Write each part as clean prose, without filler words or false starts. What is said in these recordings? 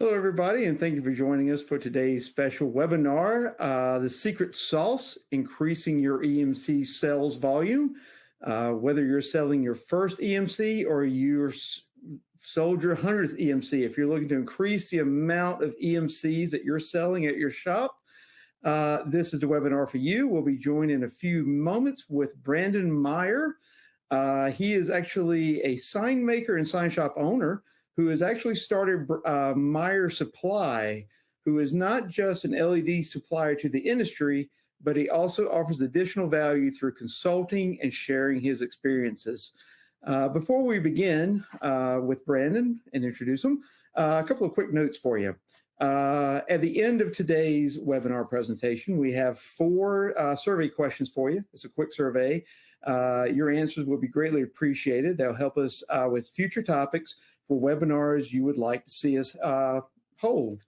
Hello, everybody, and thank you for joining us for today's special webinar, The Secret Sauce, Increasing Your EMC Sales Volume. Whether you're selling your first EMC or you're sold your 100th EMC, if you're looking to increase the amount of EMCs that you're selling at your shop, this is the webinar for you. We'll be joined in a few moments with Brandon Meyer. He is actually a sign maker and sign shop owner who has actually started Meyer Supply, who is not just an LED supplier to the industry, but he also offers additional value through consulting and sharing his experiences. Before we begin with Brandon and introduce him, a couple of quick notes for you. At the end of today's webinar presentation, we have 4 survey questions for you. It's a quick survey. Your answers will be greatly appreciated. They'll help us with future topics for webinars you would like to see us hold.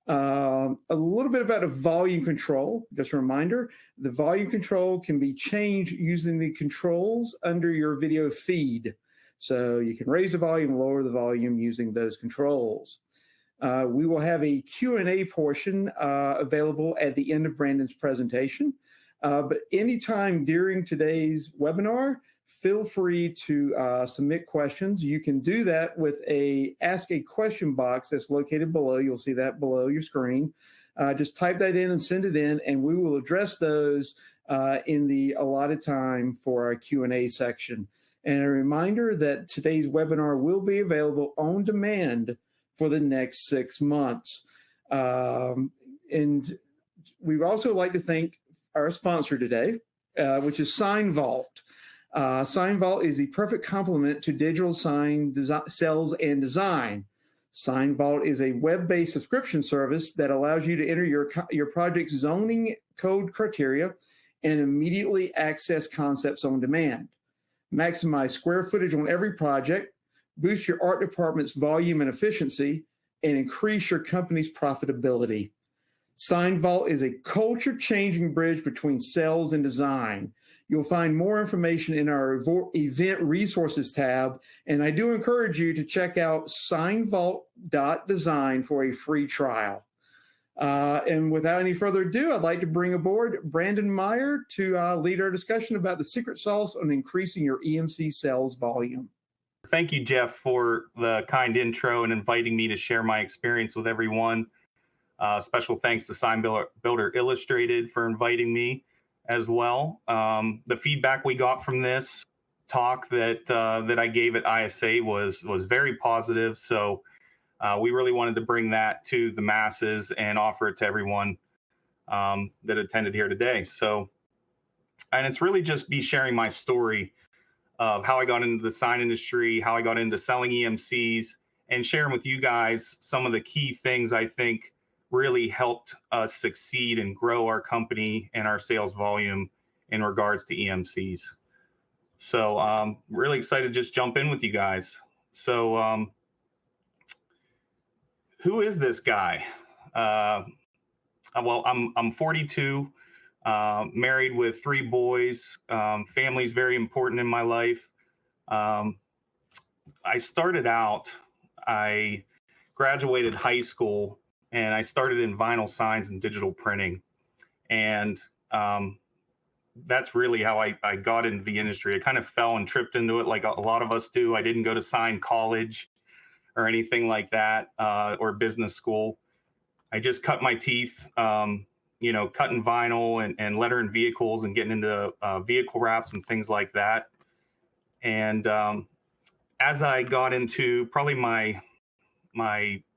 A little bit about the volume control. Just a reminder, the volume control can be changed using the controls under your video feed. So you can raise the volume, lower the volume using those controls. We will have a Q&A portion available at the end of Brandon's presentation. But anytime during today's webinar, feel free to submit questions. You can do that with a Ask a Question box that's located below. You'll see that below your screen. Just type that in and send it in, and we will address those in the allotted time for our Q&A section. And a reminder that today's webinar will be available on demand for the next 6 months. And we'd also like to thank our sponsor today, which is SignVault. SignVault is the perfect complement to digital sign sales and design. SignVault is a web-based subscription service that allows you to enter your project's zoning code criteria and immediately access concepts on demand. Maximize square footage on every project, boost your art department's volume and efficiency, and increase your company's profitability. SignVault is a culture-changing bridge between sales and design. You'll find more information in our event resources tab, and I do encourage you to check out signvault.design for a free trial. And without any further ado, I'd like to bring aboard Brandon Meyer to lead our discussion about the secret sauce on increasing your EMC sales volume. Thank you, Jeff, for the kind intro and inviting me to share my experience with everyone. Special thanks to Sign Builder Illustrated for inviting me as well. The feedback we got from this talk that I gave at ISA was very positive. So we really wanted to bring that to the masses and offer it to everyone that attended here today. So, and it's really just be sharing my story of how I got into the sign industry, how I got into selling EMCs, and sharing with you guys some of the key things I think really helped us succeed and grow our company and our sales volume in regards to EMCs. So really excited to just jump in with you guys. So who is this guy? Well, I'm 42, married with 3 boys. Family is very important in my life. I graduated high school and I started in vinyl signs and digital printing. And that's really how I got into the industry. I kind of fell and tripped into it like a lot of us do. I didn't go to sign college or anything like that, or business school. I just cut my teeth, cutting vinyl and lettering vehicles and getting into vehicle wraps and things like that. And as I got into probably my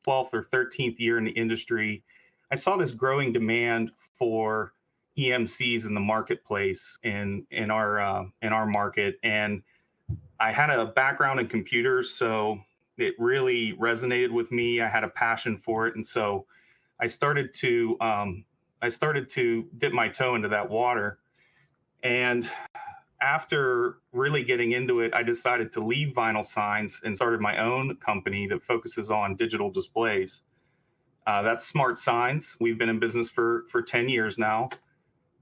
12th or 13th year in the industry, I saw this growing demand for EMCs in the marketplace in our market. And I had a background in computers, so it really resonated with me. I had a passion for it. And so I started to dip my toe into that water. And after really getting into it, I decided to leave vinyl signs and started my own company that focuses on digital displays. That's Smart Signs. We've been in business for 10 years now.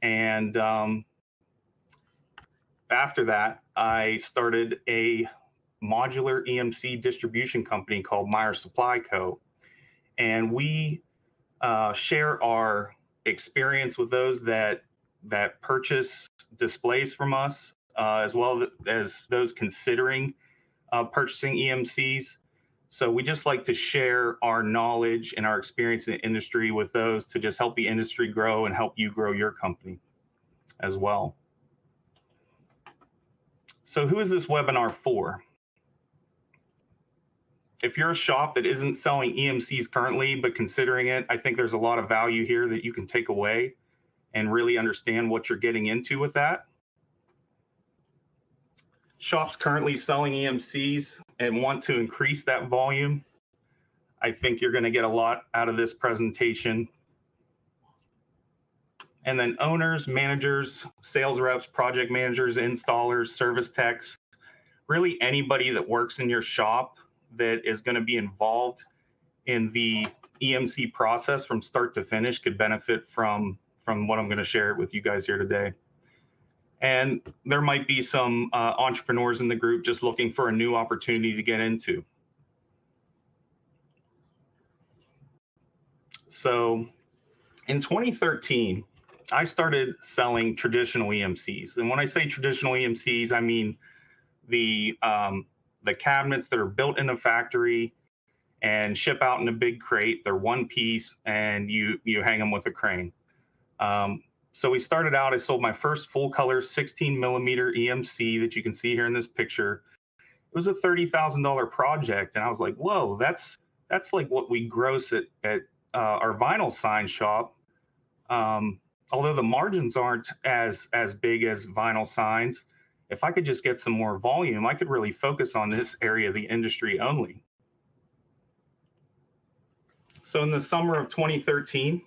And after that, I started a modular EMC distribution company called Meyer Supply Co. and we share our experience with those that purchase displays from us, as well as those considering purchasing EMCs. So we just like to share our knowledge and our experience in the industry with those to just help the industry grow and help you grow your company as well. So who is this webinar for? If you're a shop that isn't selling EMCs currently, but considering it, I think there's a lot of value here that you can take away and really understand what you're getting into with that. Shops currently selling EMCs and want to increase that volume, I think you're going to get a lot out of this presentation. And then owners, managers, sales reps, project managers, installers, service techs, really anybody that works in your shop that is going to be involved in the EMC process from start to finish could benefit from what I'm going to share with you guys here today. And there might be some entrepreneurs in the group just looking for a new opportunity to get into. So in 2013, I started selling traditional EMCs. And when I say traditional EMCs, I mean the cabinets that are built in a factory and ship out in a big crate. They're one piece and you hang them with a crane. So we started out, I sold my first full color 16 millimeter EMC that you can see here in this picture. It was a $30,000 project. And I was like, whoa, that's like what we gross at our vinyl sign shop. Although the margins aren't as big as vinyl signs, if I could just get some more volume, I could really focus on this area of the industry only. So in the summer of 2013,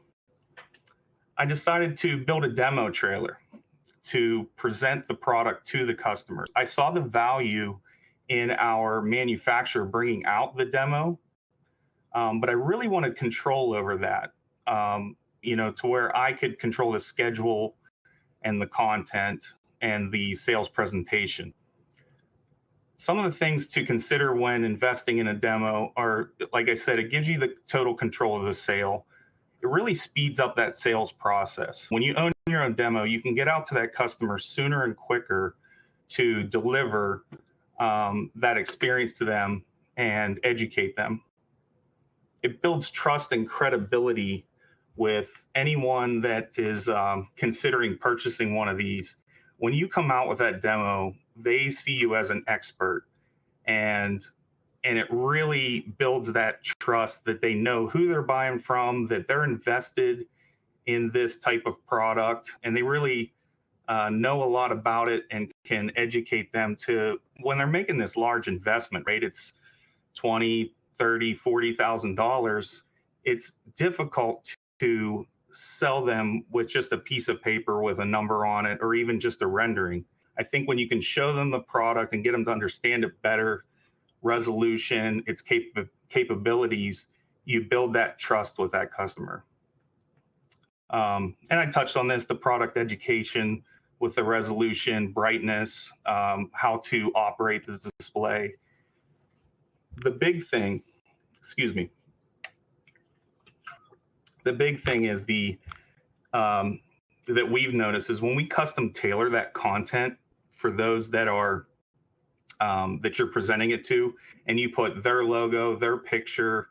I decided to build a demo trailer to present the product to the customers. I saw the value in our manufacturer bringing out the demo, but I really wanted control over that, to where I could control the schedule and the content and the sales presentation. Some of the things to consider when investing in a demo are, like I said, it gives you the total control of the sale. It really speeds up that sales process. When you own your own demo, you can get out to that customer sooner and quicker to deliver that experience to them and educate them. It builds trust and credibility with anyone that is considering purchasing one of these. When you come out with that demo, they see you as an expert, and it really builds that trust that they know who they're buying from, that they're invested in this type of product, and they really know a lot about it and can educate them to, when they're making this large investment, right? It's $20,000, $30,000, $40,000. It's difficult to sell them with just a piece of paper with a number on it, or even just a rendering. I think when you can show them the product and get them to understand it better, resolution, its capabilities, you build that trust with that customer. And I touched on this, the product education with the resolution, brightness, how to operate the display. The big thing is that we've noticed is when we custom tailor that content for those that are that you're presenting it to, and you put their logo, their picture,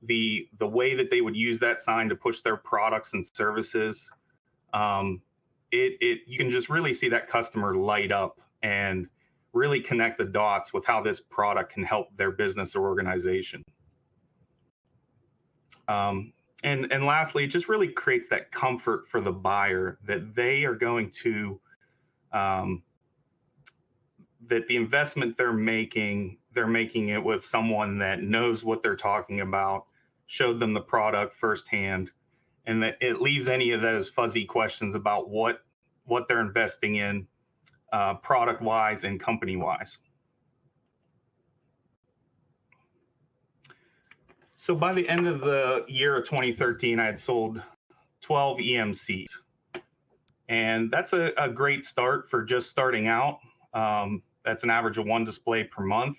the way that they would use that sign to push their products and services, you can just really see that customer light up and really connect the dots with how this product can help their business or organization. And lastly, it just really creates that comfort for the buyer that they are going to, that the investment they're making it with someone that knows what they're talking about, showed them the product firsthand, and that it leaves any of those fuzzy questions about what they're investing in, product-wise and company-wise. So by the end of the year of 2013, I had sold 12 EMCs. And that's a great start for just starting out. That's an average of one display per month.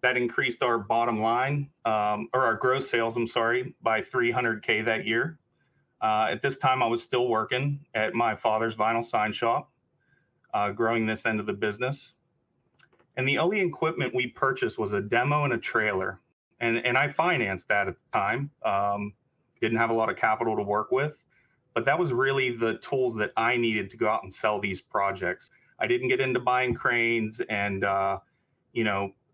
that increased our bottom line, or our gross sales, I'm sorry, by 300K that year. At this time, I was still working at my father's vinyl sign shop, growing this end of the business. And the only equipment we purchased was a demo and a trailer. And I financed that at the time. Didn't have a lot of capital to work with, but that was really the tools that I needed to go out and sell these projects. I didn't get into buying cranes and,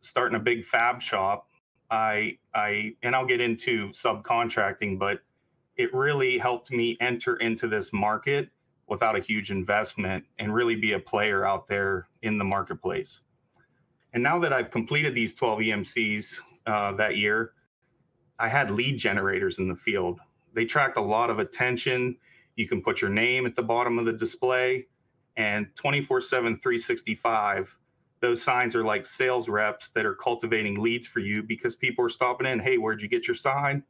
starting a big fab shop. And I'll get into subcontracting, but it really helped me enter into this market without a huge investment and really be a player out there in the marketplace. And now that I've completed these 12 EMCs that year, I had lead generators in the field. They tracked a lot of attention. You can put your name at the bottom of the display, and 24/7, 365, those signs are like sales reps that are cultivating leads for you because people are stopping in. Hey, where'd you get your sign?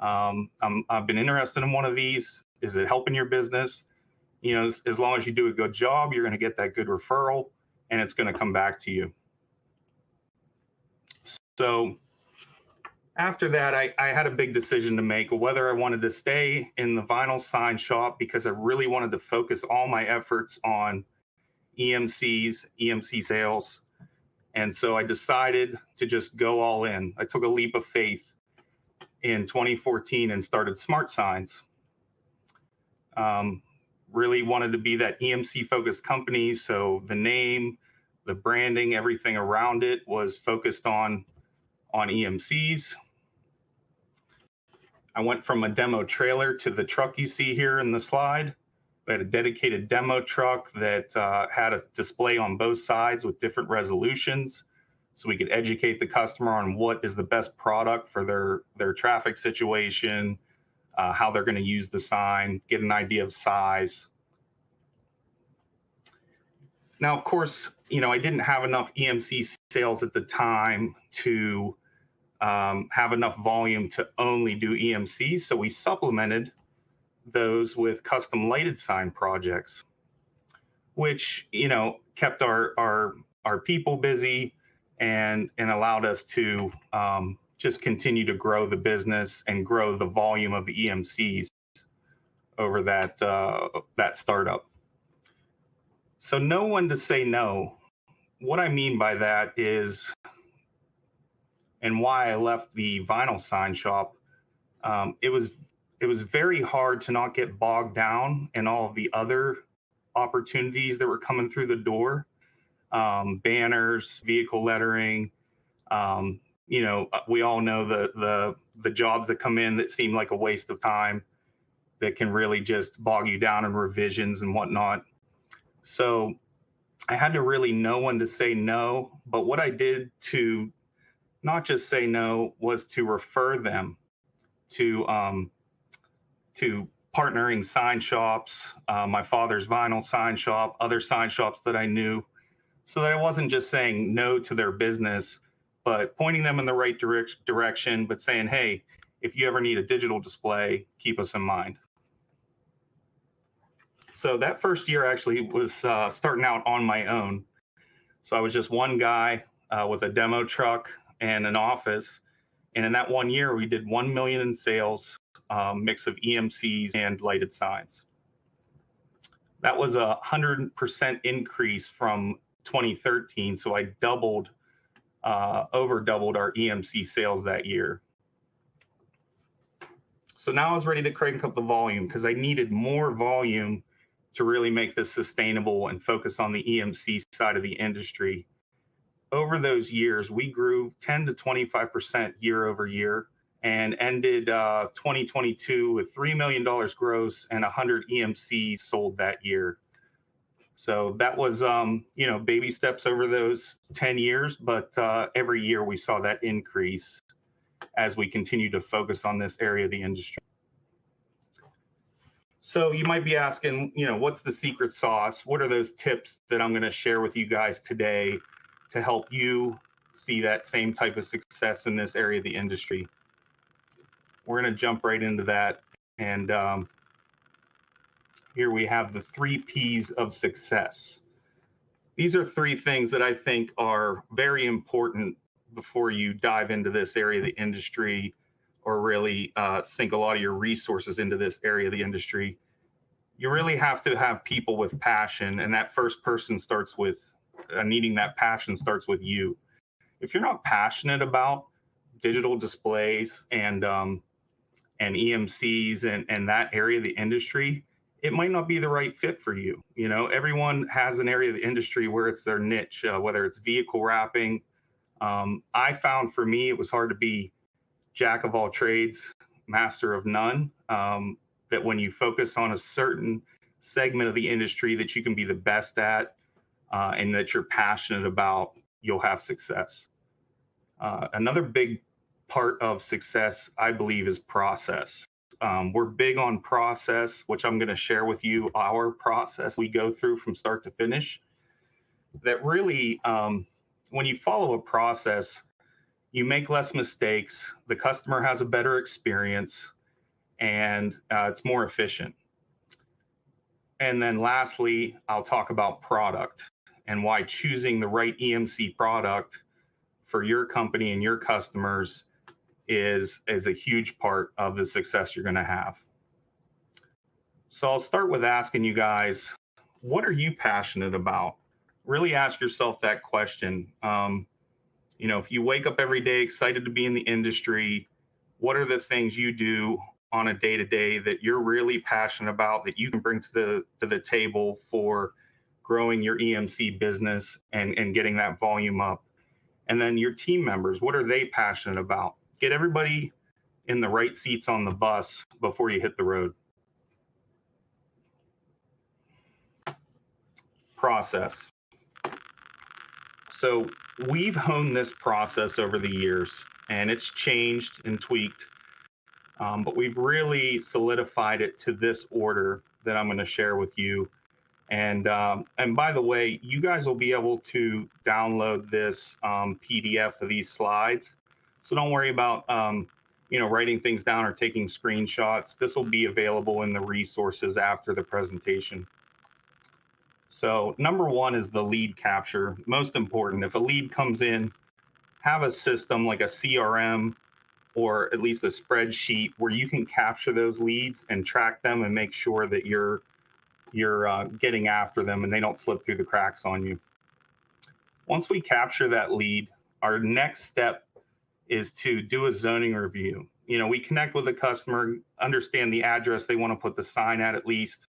I've been interested in one of these. Is it helping your business? As long as you do a good job, you're going to get that good referral, and it's going to come back to you. So after that, I had a big decision to make whether I wanted to stay in the vinyl sign shop because I really wanted to focus all my efforts on EMCs, EMC sales. And so I decided to just go all in. I took a leap of faith in 2014 and started Smart Signs. Really wanted to be that EMC focused company. So the name, the branding, everything around it was focused on EMCs. I went from a demo trailer to the truck you see here in the slide. We had a dedicated demo truck that had a display on both sides with different resolutions, so we could educate the customer on what is the best product for their traffic situation, how they're going to use the sign, get an idea of size. Now, of course, I didn't have enough EMC sales at the time to have enough volume to only do EMC, so we supplemented those with custom lighted sign projects, which kept our people busy and allowed us to just continue to grow the business and grow the volume of the EMCs over that startup. So know when to say no. What I mean by that is, and why I left the vinyl sign shop, it was very hard to not get bogged down in all of the other opportunities that were coming through the door. Banners, vehicle lettering. We all know the jobs that come in that seem like a waste of time, that can really just bog you down in revisions and whatnot. So I had to really know when to say no. But what I did to not just say no was to refer them to partnering sign shops, my father's vinyl sign shop, other sign shops that I knew, so that I wasn't just saying no to their business, but pointing them in the right direction, but saying, hey, if you ever need a digital display, keep us in mind. So that first year actually was starting out on my own. So I was just one guy with a demo truck and an office. And in that 1 year, we did 1 million in sales, mix of EMCs and lighted signs. That was 100% increase from 2013. So I over doubled our EMC sales that year. So now I was ready to crank up the volume because I needed more volume to really make this sustainable and focus on the EMC side of the industry. Over those years, we grew 10 to 25% year over year and ended 2022 with $3 million gross and 100 EMCs sold that year. So that was, baby steps over those 10 years, but every year we saw that increase as we continue to focus on this area of the industry. So you might be asking, what's the secret sauce? What are those tips that I'm going to share with you guys today to help you see that same type of success in this area of the industry? We're going to jump right into that. And here we have the 3 Ps of success. These are 3 things that I think are very important before you dive into this area of the industry or really sink a lot of your resources into this area of the industry, you really have to have people with passion. And that first person starts with needing that passion starts with you. If you're not passionate about digital displays and EMCs and that area of the industry, it might not be the right fit for you. You know, everyone has an area of the industry where it's their niche, whether it's vehicle wrapping. I found for me, it was hard to be jack of all trades, master of none. That when you focus on a certain segment of the industry that you can be the best at and that you're passionate about, you'll have success. Another big part of success, I believe, is process. We're big on process, which I'm going to share with you our process we go through from start to finish. That really, when you follow a process, you make less mistakes, the customer has a better experience, and it's more efficient. And then lastly, I'll talk about product and why choosing the right EMC product for your company and your customers is a huge part of the success you're going to have. So I'll start with asking you guys, what are you passionate about? Really ask yourself that question. You know, if you wake up every day excited to be in the industry, what are the things you do on a day-to-day that you're really passionate about that you can bring to the table for growing your EMC business and getting that volume up? And then your team members, what are they passionate about? Get everybody in the right seats on the bus before you hit the road. Process. So we've honed this process over the years, and it's changed and tweaked, but we've really solidified it to this order that I'm going to share with you. And by the way, you guys will be able to download this PDF of these slides. So don't worry about writing things down or taking screenshots. This will be available in the resources after the presentation. So number one is the lead capture. Most important, if a lead comes in, have a system like a CRM or at least a spreadsheet where you can capture those leads and track them and make sure that you're getting after them and they don't slip through the cracks on you. Once we capture that lead, our next step is to do a zoning review. You know, we connect with the customer, understand the address they want to put the sign at least,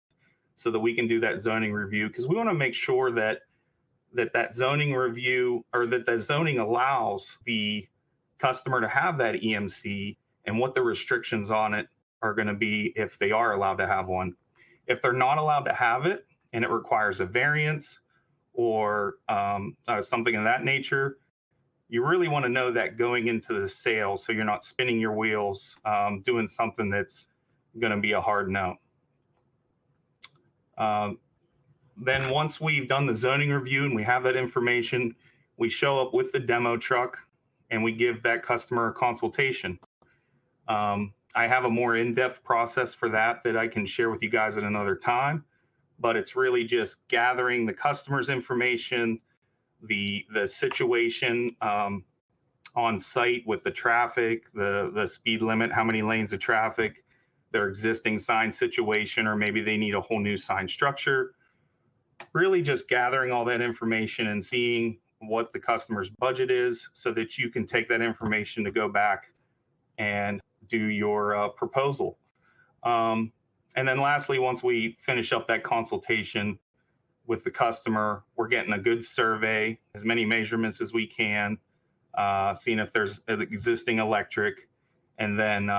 so that we can do that zoning review, because we want to make sure that zoning review, or that zoning allows the customer to have that EMC and what the restrictions on it are going to be if they are allowed to have one. If they're not allowed to have it and it requires a variance or something of that nature, you really want to know that going into the sale, so you're not spinning your wheels doing something that's going to be a hard no. Then once we've done the zoning review and we have that information, we show up with the demo truck and we give that customer a consultation. I have a more in-depth process for that I can share with you guys at another time, but it's really just gathering the customer's information, the situation on site with the traffic, the speed limit, how many lanes of traffic, their existing sign situation, or maybe they need a whole new sign structure. Really just gathering all that information and seeing what the customer's budget is so that you can take that information to go back and do your proposal. And then lastly, once we finish up that consultation with the customer, we're getting a good survey, as many measurements as we can, seeing if there's existing electric, and then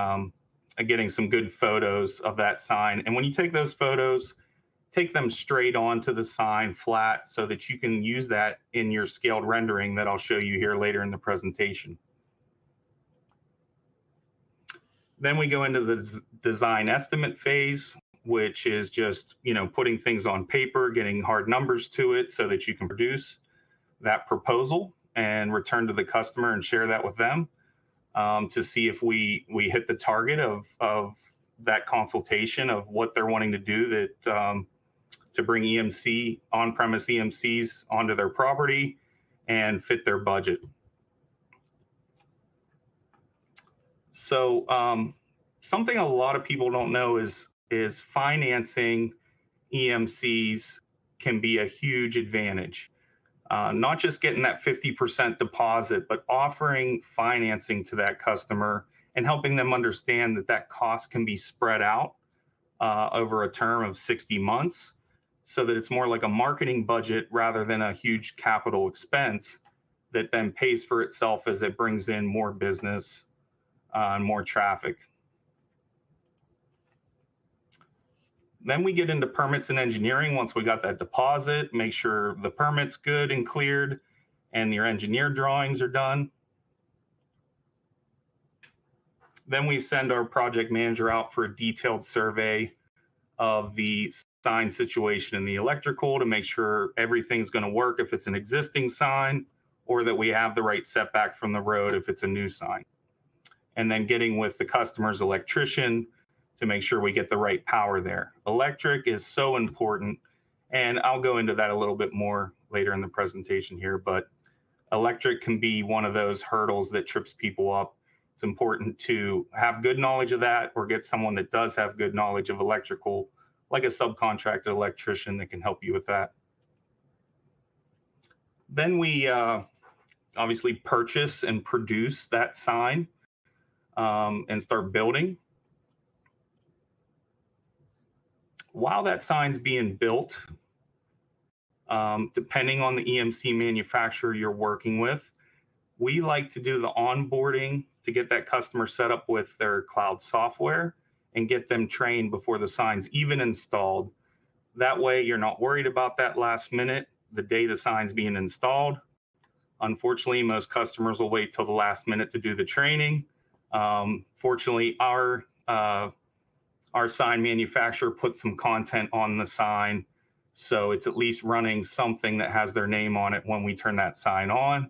getting some good photos of that sign. And when you take those photos, take them straight onto the sign flat so that you can use that in your scaled rendering that I'll show you here later in the presentation. Then we go into the design estimate phase, which is just, putting things on paper, getting hard numbers to it so that you can produce that proposal and return to the customer and share that with them to see if we hit the target of that consultation of what they're wanting to do to bring EMC, on-premise EMCs onto their property and fit their budget. So something a lot of people don't know is financing EMCs can be a huge advantage. Not just getting that 50% deposit, but offering financing to that customer and helping them understand that that cost can be spread out over a term of 60 months so that it's more like a marketing budget rather than a huge capital expense that then pays for itself as it brings in more business and more traffic. Then we get into permits and engineering. Once we got that deposit, make sure the permit's good and cleared and your engineer drawings are done. Then we send our project manager out for a detailed survey of the sign situation in the electrical to make sure everything's going to work if it's an existing sign, or that we have the right setback from the road if it's a new sign. And then getting with the customer's electrician to make sure we get the right power there. Electric is so important, and I'll go into that a little bit more later in the presentation here, but electric can be one of those hurdles that trips people up. It's important to have good knowledge of that or get someone that does have good knowledge of electrical, like a subcontracted electrician that can help you with that. Then we obviously purchase and produce that sign and start building. While that sign's being built, depending on the EMC manufacturer you're working with, we like to do the onboarding to get that customer set up with their cloud software and get them trained before the sign's even installed. That way you're not worried about that last minute, the day the sign's being installed. Unfortunately, most customers will wait till the last minute to do the training. Fortunately, our sign manufacturer puts some content on the sign, so it's at least running something that has their name on it when we turn that sign on.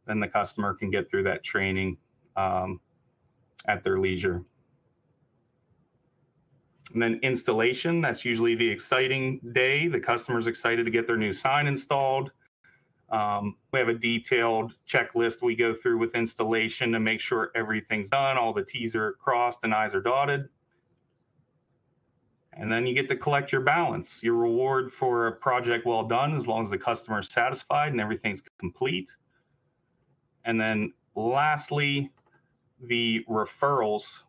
Then the customer can get through that training at their leisure. And then installation, that's usually the exciting day. The customer's excited to get their new sign installed. We have a detailed checklist we go through with installation to make sure everything's done, all the T's are crossed and I's are dotted. And then you get to collect your balance, your reward for a project well done, as long as the customer is satisfied and everything's complete. And then lastly, the referrals,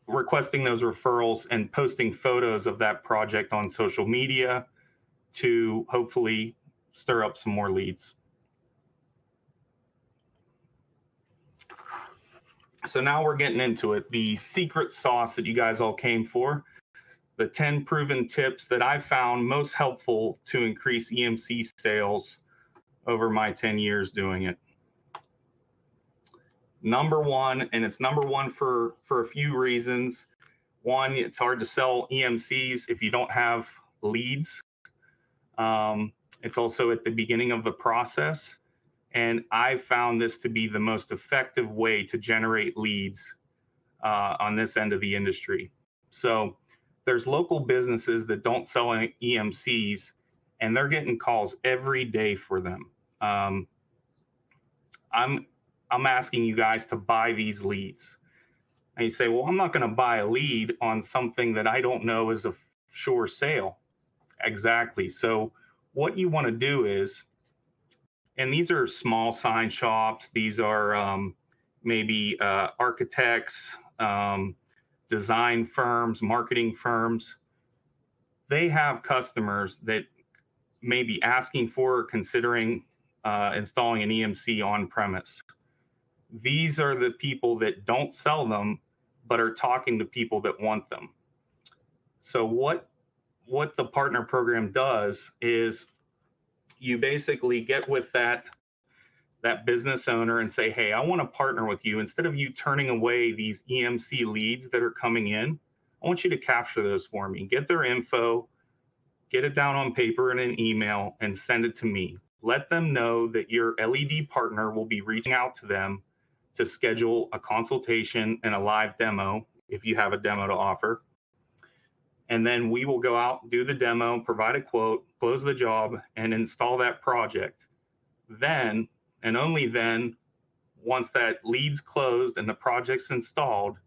requesting those referrals and posting photos of that project on social media to hopefully stir up some more leads. So now we're getting into it, the secret sauce that you guys all came for, the 10 proven tips that I found most helpful to increase EMC sales over my 10 years doing it. Number one, and it's number one for a few reasons. One, it's hard to sell EMCs if you don't have leads. It's also at the beginning of the process. And I found this to be the most effective way to generate leads on this end of the industry. So there's local businesses that don't sell any EMCs, and they're getting calls every day for them. I'm asking you guys to buy these leads. And you say, well, I'm not going to buy a lead on something that I don't know is a sure sale. Exactly. So what you want to do is, and these are small sign shops. These are maybe architects, design firms, marketing firms. They have customers that may be asking for or considering installing an EMC on premise. These are the people that don't sell them, but are talking to people that want them. So what the partner program does is you basically get with that business owner and say, hey, I want to partner with you. Instead of you turning away these EMC leads that are coming in, I want you to capture those for me. Get their info, get it down on paper in an email, and send it to me. Let them know that your LED partner will be reaching out to them to schedule a consultation and a live demo if you have a demo to offer. And then we will go out, do the demo, provide a quote, close the job, and install that project. Then, and only then, once that lead's closed and the project's installed,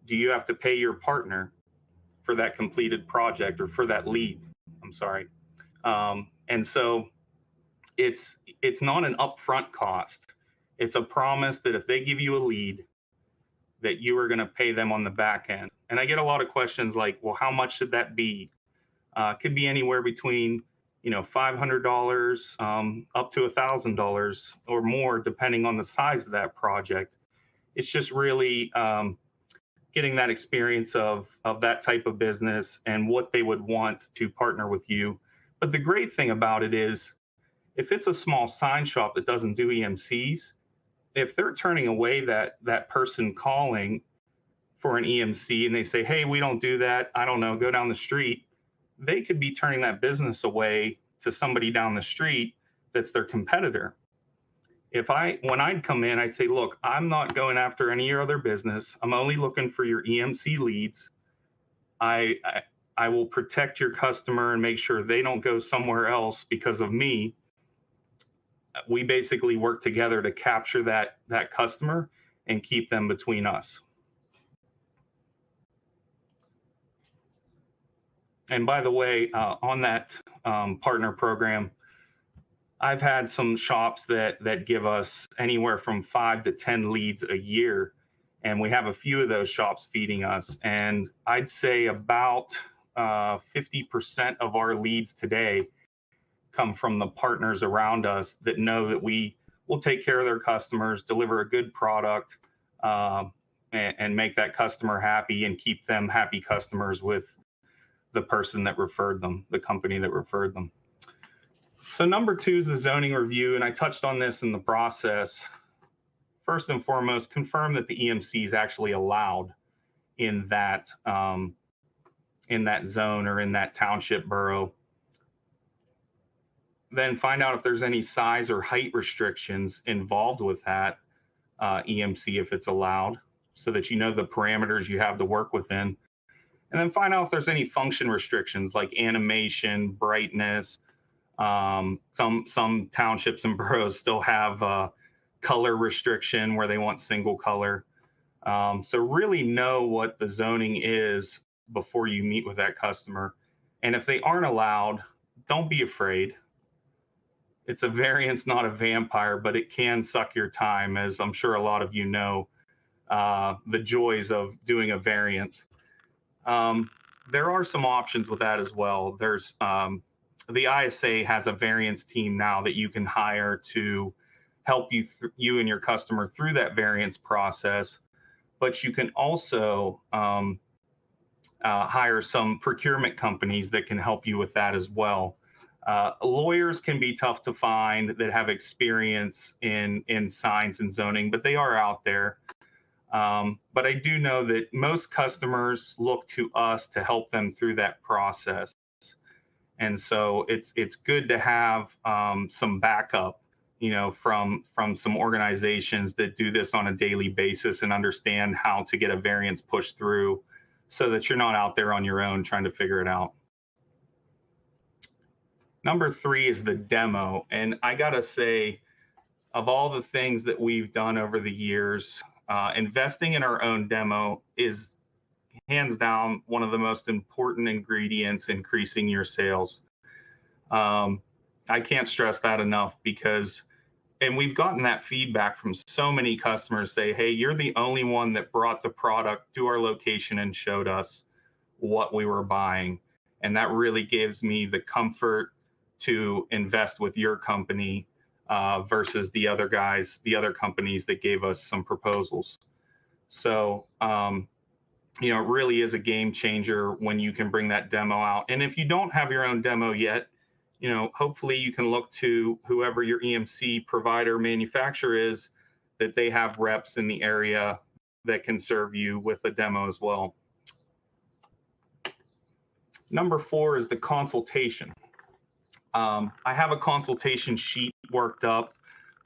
do you have to pay your partner for that completed project or for that lead? I'm sorry. And so it's not an upfront cost. It's a promise that if they give you a lead, that you are going to pay them on the back end. And I get a lot of questions like, well, how much should that be? It could be anywhere between, $500 up to $1,000 or more, depending on the size of that project. It's just really getting that experience of that type of business and what they would want to partner with you. But the great thing about it is, if it's a small sign shop that doesn't do EMCs, if they're turning away that person calling for an EMC and they say, hey, we don't do that, I don't know, go down the street, they could be turning that business away to somebody down the street that's their competitor. When I'd come in, I'd say, look, I'm not going after any of your other business. I'm only looking for your EMC leads. I will protect your customer and make sure they don't go somewhere else because of me. We basically work together to capture that customer and keep them between us. And by the way, on that partner program, I've had some shops that give us anywhere from 5 to 10 leads a year, and we have a few of those shops feeding us. And I'd say about 50% of our leads today come from the partners around us that know that we will take care of their customers, deliver a good product, and make that customer happy and keep them happy customers with the person that referred them, the company that referred them. So number 2 is the zoning review, and I touched on this in the process. First and foremost, confirm that the EMC is actually allowed in that zone or in that township borough. Then find out if there's any size or height restrictions involved with that EMC if it's allowed, so that you know the parameters you have to work within. And then find out if there's any function restrictions like animation, brightness. Some townships and boroughs still have color restriction where they want single color. So really know what the zoning is before you meet with that customer. And if they aren't allowed, don't be afraid. It's a variance, not a vampire, but it can suck your time, as I'm sure a lot of you know, the joys of doing a variance. There are some options with that as well. There's the ISA has a variance team now that you can hire to help you and your customer through that variance process. But you can also hire some procurement companies that can help you with that as well. Lawyers can be tough to find that have experience in signs and zoning, but they are out there. But I do know that most customers look to us to help them through that process. And so it's good to have some backup, from some organizations that do this on a daily basis and understand how to get a variance pushed through so that you're not out there on your own trying to figure it out. Number 3 is the demo. And I got to say, of all the things that we've done over the years, investing in our own demo is hands down one of the most important ingredients increasing your sales. I can't stress that enough and we've gotten that feedback from so many customers say, hey, you're the only one that brought the product to our location and showed us what we were buying. And that really gives me the comfort to invest with your company versus the other companies that gave us some proposals. So, it really is a game changer when you can bring that demo out. And if you don't have your own demo yet, hopefully you can look to whoever your EMC provider manufacturer is, that they have reps in the area that can serve you with a demo as well. Number 4 is the consultation. I have a consultation sheet worked up.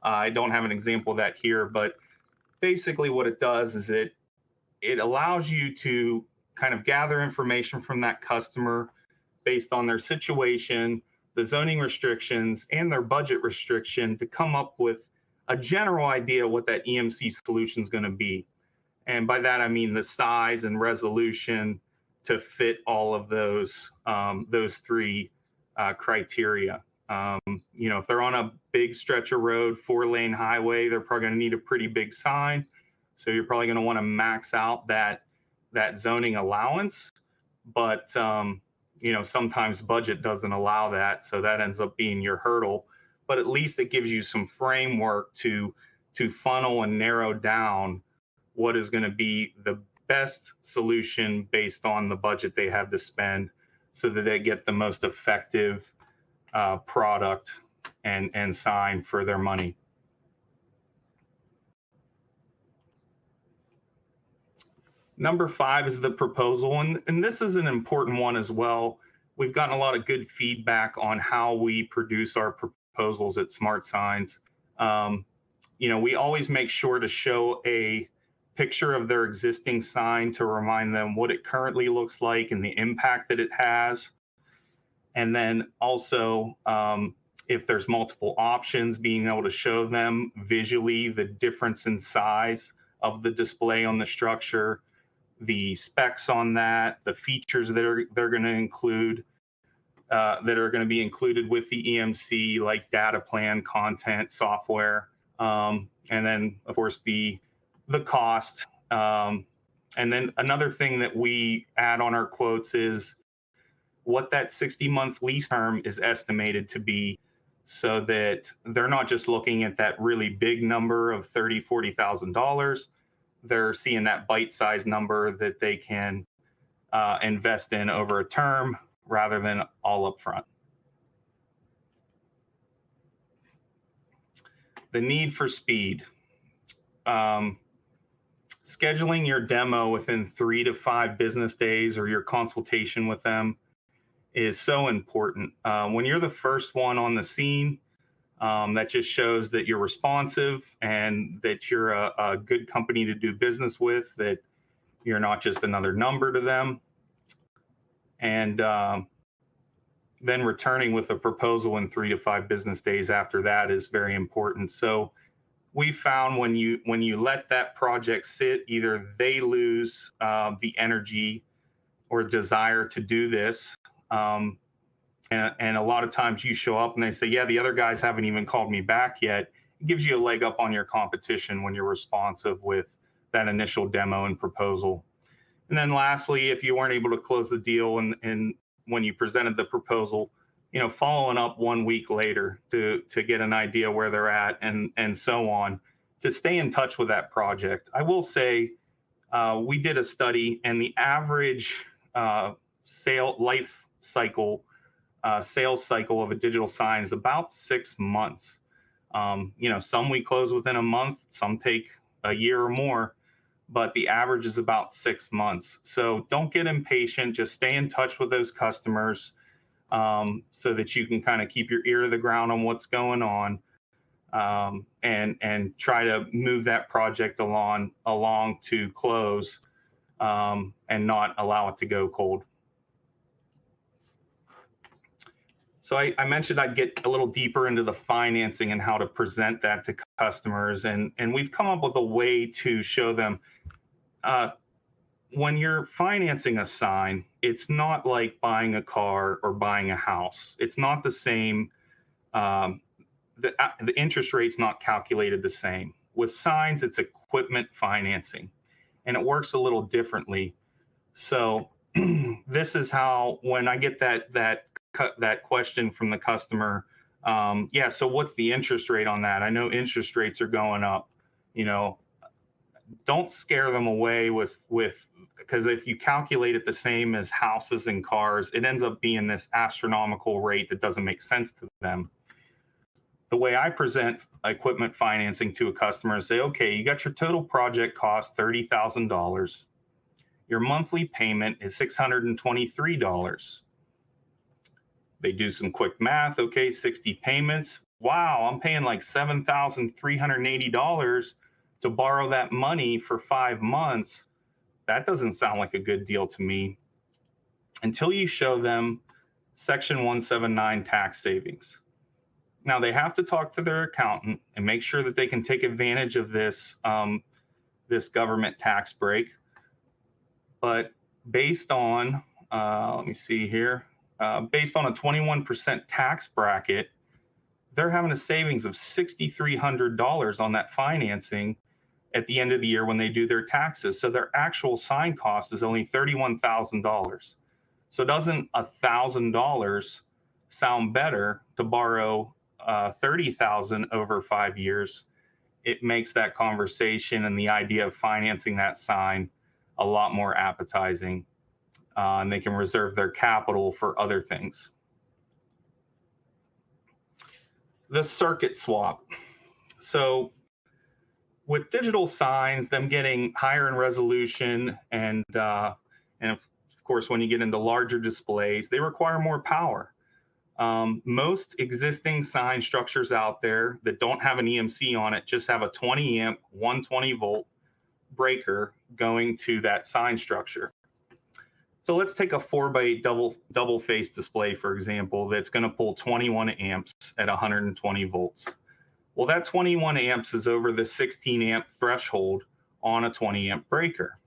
I don't have an example of that here, but basically what it does is it allows you to kind of gather information from that customer based on their situation, the zoning restrictions, and their budget restriction to come up with a general idea what that EMC solution is going to be. And by that, I mean the size and resolution to fit all of those three criteria. If they're on a big stretch of road, 4-lane highway, they're probably going to need a pretty big sign. So you're probably going to want to max out that zoning allowance. But, sometimes budget doesn't allow that. So that ends up being your hurdle. But at least it gives you some framework to funnel and narrow down what is going to be the best solution based on the budget they have to spend, so that they get the most effective product and sign for their money. Number 5 is the proposal, and this is an important one as well. We've gotten a lot of good feedback on how we produce our proposals at Smart Signs. We always make sure to show a picture of their existing sign to remind them what it currently looks like and the impact that it has. And then also, if there's multiple options, being able to show them visually the difference in size of the display on the structure, the specs on that, the features that they're going to include, that are going to be included with the EMC, like data plan, content, software, and then of course the cost. And then another thing that we add on our quotes is what that 60-month lease term is estimated to be, so that they're not just looking at that really big number of $30,000, $40,000. They're seeing that bite-sized number that they can invest in over a term rather than all up front. The need for speed. Scheduling your demo within 3 to 5 business days, or your consultation with them, is so important. When you're the first one on the scene, that just shows that you're responsive and that you're a good company to do business with, that you're not just another number to them. And then returning with a proposal in 3 to 5 business days after that is very important. So we found when you let that project sit, either they lose the energy or desire to do this. And a lot of times you show up and they say, yeah, the other guys haven't even called me back yet. It gives you a leg up on your competition when you're responsive with that initial demo and proposal. And then lastly, if you weren't able to close the deal and when you presented the proposal, following up 1 week later to get an idea where they're at and so on, to stay in touch with that project. I will say we did a study, and the average sales cycle of a digital sign is about 6 months. Some we close within a month, some take a year or more, but the average is about 6 months. So don't get impatient. Just stay in touch with those customers so that you can kind of keep your ear to the ground on what's going on, and try to move that project along to close, and not allow it to go cold. So I mentioned I'd get a little deeper into the financing and how to present that to customers. And we've come up with a way to show them, when you're financing a sign, it's not like buying a car or buying a house. It's not the same. The interest rate's not calculated the same. With signs, it's equipment financing, and it works a little differently. So this is how, when I get that question from the customer, yeah, so what's the interest rate on that? I know interest rates are going up. Don't scare them away with because if you calculate it the same as houses and cars, it ends up being this astronomical rate that doesn't make sense to them. The way I present equipment financing to a customer is say, okay, you got your total project cost, $30,000. Your monthly payment is $623. They do some quick math. Okay, 60 payments. Wow, I'm paying like $7,380 to borrow that money for 5 months. That doesn't sound like a good deal to me. Until you show them Section 179 tax savings. Now they have to talk to their accountant and make sure that they can take advantage of this this government tax break. But based on, let me see here, based on a 21% tax bracket, they're having a savings of $6,300 on that financing at the end of the year when they do their taxes. So their actual sign cost is only $31,000. So doesn't $1,000 sound better to borrow $30,000 over 5 years? It makes that conversation and the idea of financing that sign a lot more appetizing, and they can reserve their capital for other things. The circuit swap. So with digital signs, them getting higher in resolution, and of course, when you get into larger displays, they require more power. Most existing sign structures out there that don't have an EMC on it just have a 20 amp, 120 volt breaker going to that sign structure. So let's take a 4x8 double face display, for example, that's going to pull 21 amps at 120 volts. Well, that 21 amps is over the 16 amp threshold on a 20 amp breaker.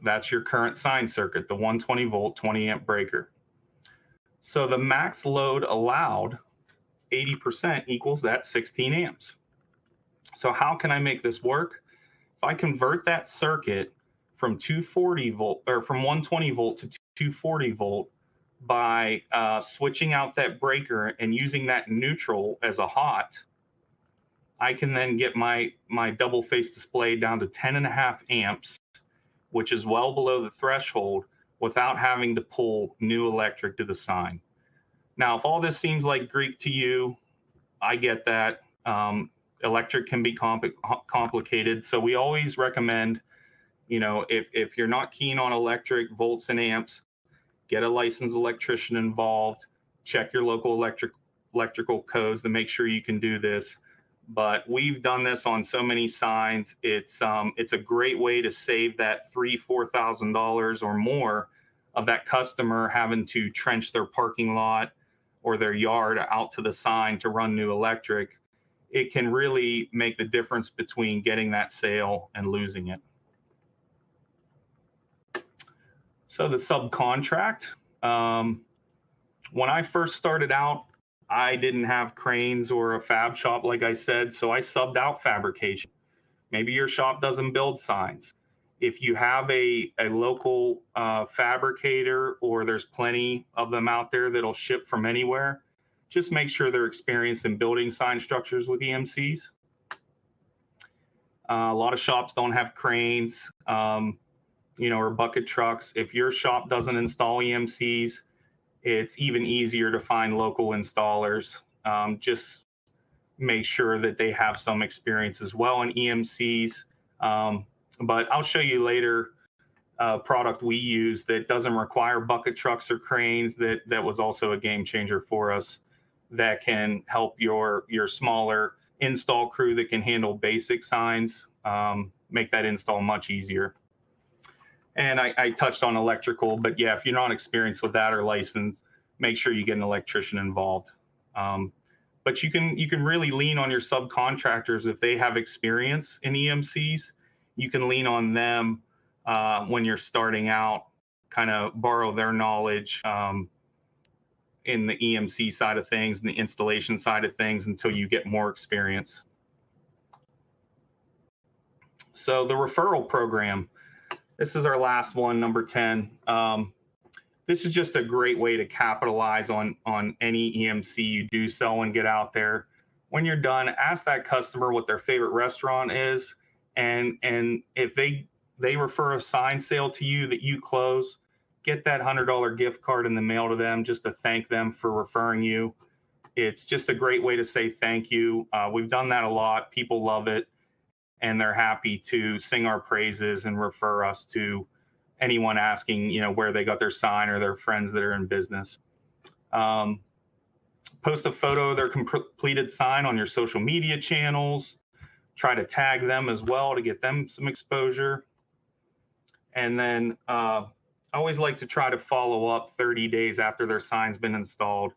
That's your current sign circuit, the 120 volt, 20 amp breaker. So the max load allowed, 80%, equals that 16 amps. So how can I make this work? If I convert that circuit from 240 volt, or from 120 volt to 240 volt by switching out that breaker and using that neutral as a hot, I can then get my double face display down to 10.5 amps, which is well below the threshold, without having to pull new electric to the sign. Now, if all this seems like Greek to you, I get that. Electric can be complicated. So we always recommend, if you're not keen on electric volts and amps, get a licensed electrician involved, check your local electrical codes to make sure you can do this. But we've done this on so many signs. It's a great way to save that $3,000-$4,000 or more of that customer having to trench their parking lot or their yard out to the sign to run new electric. It can really make the difference between getting that sale and losing it. So the subcontract. When I first started out, I didn't have cranes or a fab shop, like I said, so I subbed out fabrication. Maybe your shop doesn't build signs. If you have a local fabricator, or there's plenty of them out there that'll ship from anywhere, just make sure they're experienced in building sign structures with EMCs. A lot of shops don't have cranes, or bucket trucks. If your shop doesn't install EMCs, it's even easier to find local installers. Just make sure that they have some experience as well in EMCs. But I'll show you later a product we use that doesn't require bucket trucks or cranes that was also a game changer for us, that can help your smaller install crew that can handle basic signs, make that install much easier. And I touched on electrical, but yeah, if you're not experienced with that or licensed, make sure you get an electrician involved. But you can really lean on your subcontractors if they have experience in EMCs. You can lean on them when you're starting out, kind of borrow their knowledge in the EMC side of things and the installation side of things until you get more experience. So the referral program. This is our last one, number 10. This is just a great way to capitalize on any EMC you do sell and get out there. When you're done, ask that customer what their favorite restaurant is, and if they refer a sign sale to you that you close, get that $100 gift card in the mail to them just to thank them for referring you. It's just a great way to say thank you. We've done that a lot. People love it, and they're happy to sing our praises and refer us to anyone asking, where they got their sign or their friends that are in business. Post a photo of their completed sign on your social media channels. Try to tag them as well to get them some exposure. And then I always like to try to follow up 30 days after their sign's been installed,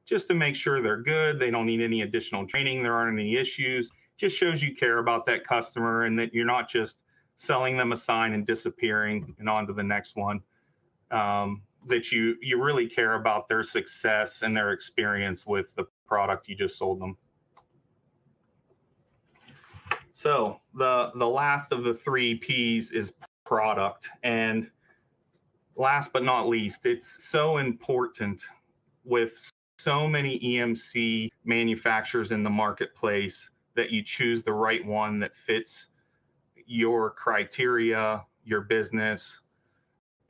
just to make sure they're good. They don't need any additional training. There aren't any issues. Just shows you care about that customer and that you're not just selling them a sign and disappearing and on to the next one. That you really care about their success and their experience with the product you just sold them. So the last of the 3 P's is product. And last but not least, it's so important with so many EMC manufacturers in the marketplace that you choose the right one that fits your criteria, your business,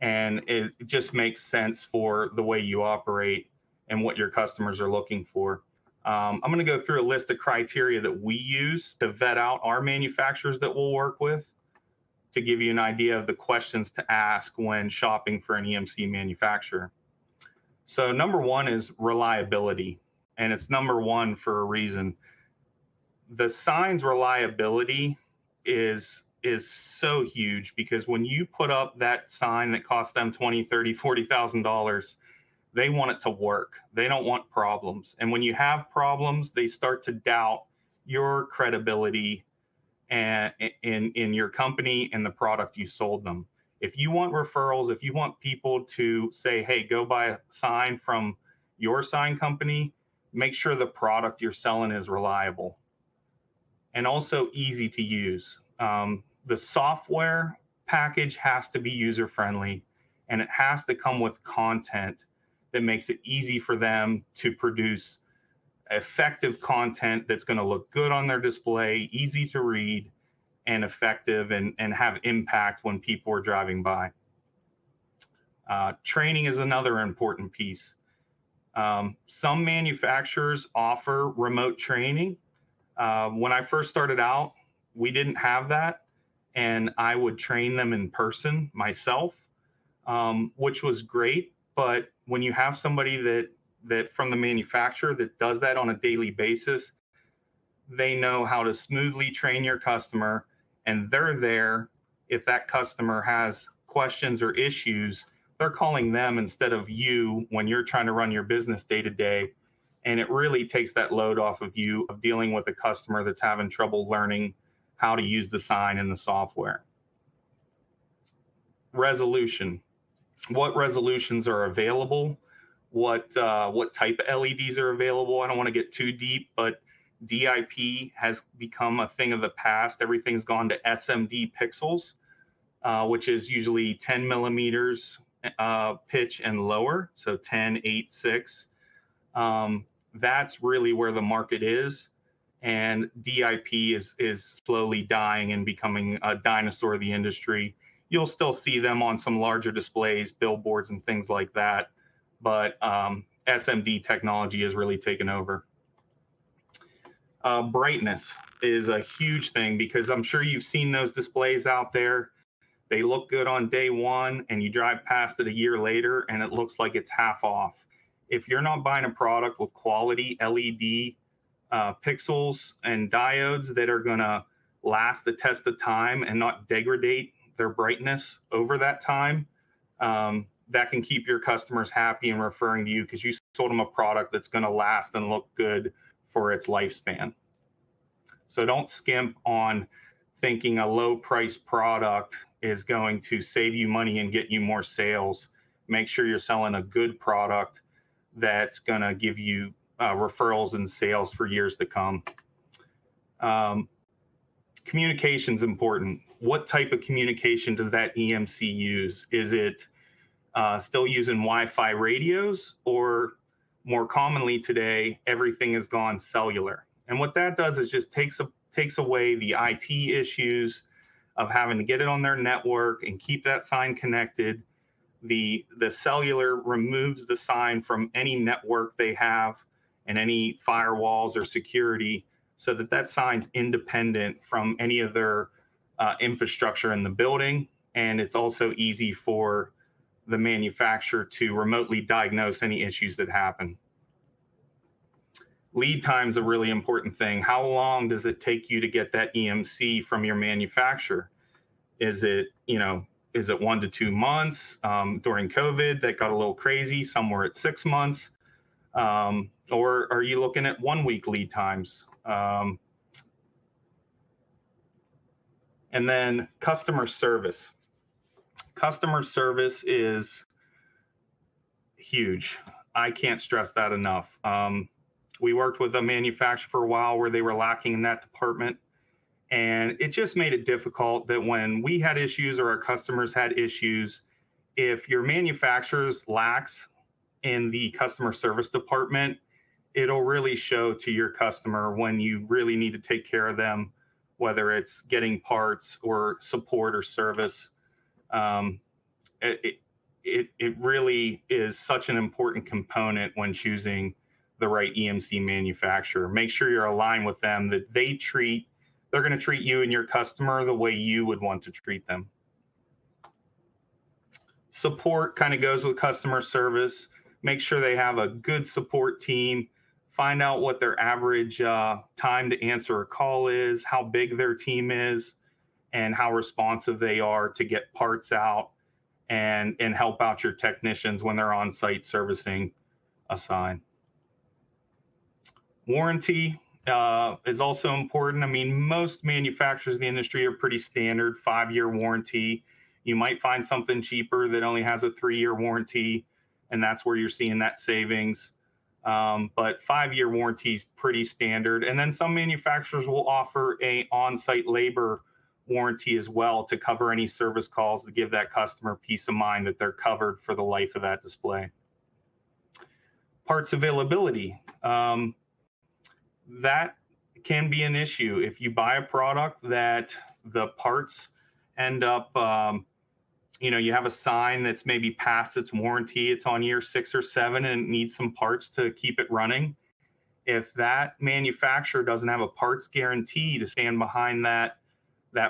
and it just makes sense for the way you operate and what your customers are looking for. I'm going to go through a list of criteria that we use to vet out our manufacturers that we'll work with to give you an idea of the questions to ask when shopping for an EMC manufacturer. So number 1 is reliability, and it's number 1 for a reason. The sign's reliability is so huge because when you put up that sign that costs them $20,000, $30,000, $40,000, they want it to work. They don't want problems. And when you have problems, they start to doubt your credibility and in your company and the product you sold them. If you want referrals, if you want people to say, hey, go buy a sign from your sign company, make sure the product you're selling is reliable and also easy to use. The software package has to be user-friendly, and it has to come with content that makes it easy for them to produce effective content that's going to look good on their display, easy to read, and effective and have impact when people are driving by. Training is another important piece. Some manufacturers offer remote training. When I first started out, we didn't have that, and I would train them in person myself, which was great. But when you have somebody that from the manufacturer that does that on a daily basis, they know how to smoothly train your customer, and they're there if that customer has questions or issues. They're calling them instead of you when you're trying to run your business day to day. And it really takes that load off of you of dealing with a customer that's having trouble learning how to use the sign and the software. Resolution. What resolutions are available? What type of LEDs are available? I don't want to get too deep, but DIP has become a thing of the past. Everything's gone to SMD pixels, which is usually 10 millimeters pitch and lower, so 10, 8, 6. That's really where the market is, and DIP is slowly dying and becoming a dinosaur of the industry. You'll still see them on some larger displays, billboards, and things like that, but SMD technology has really taken over. Brightness is a huge thing because I'm sure you've seen those displays out there. They look good on day one, and you drive past it a year later, and it looks like it's half off. If you're not buying a product with quality LED pixels and diodes that are going to last the test of time and not degrade their brightness over that time, that can keep your customers happy and referring to you because you sold them a product that's going to last and look good for its lifespan. So don't skimp on thinking a low price product is going to save you money and get you more sales. Make sure you're selling a good product that's going to give you referrals and sales for years to come. Communication's important. What type of communication does that EMC use? Is it still using Wi-Fi radios, or more commonly today, everything has gone cellular? And what that does is just takes away the IT issues of having to get it on their network and keep that sign connected. The cellular removes the sign from any network they have and any firewalls or security, so that that sign's independent from any of their infrastructure in the building. And it's also easy for the manufacturer to remotely diagnose any issues that happen. Lead time is a really important thing. How long does it take you to get that EMC from your manufacturer? Is it 1 to 2 months? During COVID, that got a little crazy. Some were at 6 months. Or are you looking at 1 week lead times? And then customer service. Customer service is huge. I can't stress that enough. We worked with a manufacturer for a while where they were lacking in that department. And it just made it difficult that when we had issues or our customers had issues, if your manufacturer's lacks in the customer service department, it'll really show to your customer when you really need to take care of them, whether it's getting parts or support or service. It really is such an important component when choosing the right EMC manufacturer. Make sure you're aligned with them, that they're going to treat you and your customer the way you would want to treat them. Support kind of goes with customer service. Make sure they have a good support team. Find out what their average time to answer a call is, how big their team is, and how responsive they are to get parts out and help out your technicians when they're on site servicing a sign. Warranty is also important. I mean, most manufacturers in the industry are pretty standard, 5-year warranty. You might find something cheaper that only has a 3-year warranty, and that's where you're seeing that savings. But 5-year warranty is pretty standard. And then some manufacturers will offer a on-site labor warranty as well to cover any service calls, to give that customer peace of mind that they're covered for the life of that display. Parts availability. That can be an issue. If you buy a product that the parts end up, you have a sign that's maybe past its warranty, it's on year 6 or 7 and it needs some parts to keep it running. If that manufacturer doesn't have a parts guarantee to stand behind that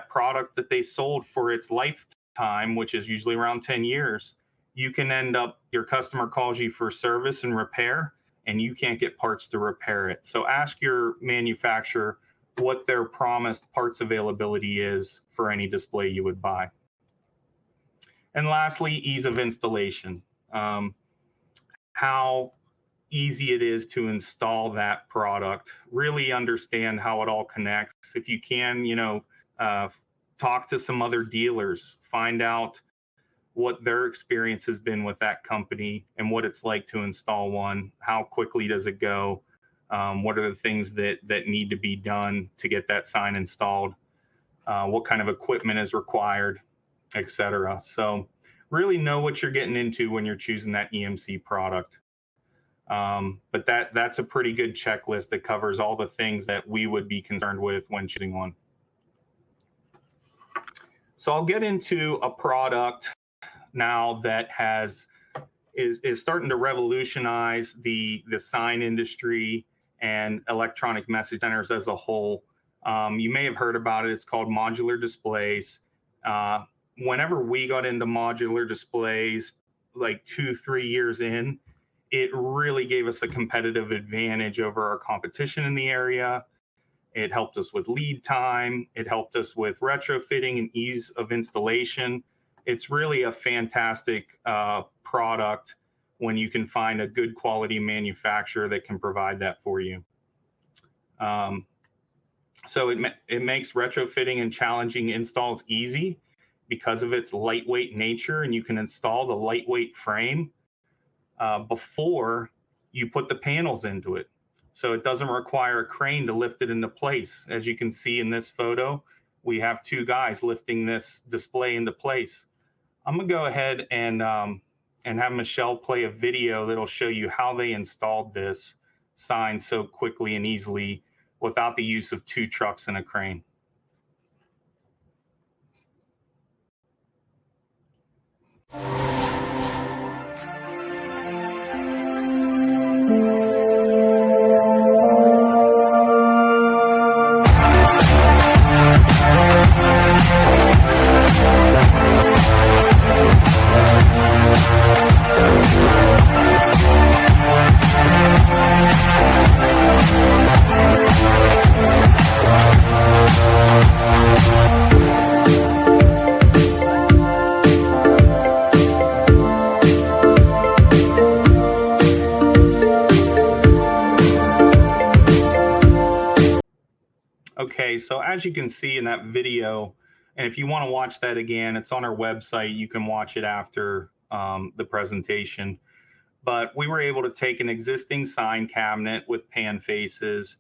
product that they sold for its lifetime, which is usually around 10 years, you can end up, your customer calls you for service and repair, and you can't get parts to repair it. So ask your manufacturer what their promised parts availability is for any display you would buy. And lastly, ease of installation. How easy it is to install that product. Really understand how it all connects. If you can, talk to some other dealers, find out what their experience has been with that company and what it's like to install one. How quickly does it go? What are the things that need to be done to get that sign installed? What kind of equipment is required, etc. So really know what you're getting into when you're choosing that EMC product. But that's a pretty good checklist that covers all the things that we would be concerned with when choosing one. So I'll get into a product now that is starting to revolutionize the sign industry and electronic message centers as a whole. You may have heard about it. It's called modular displays. Whenever we got into modular displays, like 2-3 years in, it really gave us a competitive advantage over our competition in the area. It helped us with lead time. It helped us with retrofitting and ease of installation. It's really a fantastic product when you can find a good quality manufacturer that can provide that for you. So it makes retrofitting and challenging installs easy because of its lightweight nature, and you can install the lightweight frame before you put the panels into it. So it doesn't require a crane to lift it into place. As you can see in this photo, we have 2 guys lifting this display into place. I'm gonna go ahead and have Michelle play a video that'll show you how they installed this sign so quickly and easily without the use of 2 trucks and a crane. So as you can see in that video, and if you want to watch that again, it's on our website. You can watch it after the presentation. But we were able to take an existing sign cabinet with pan faces,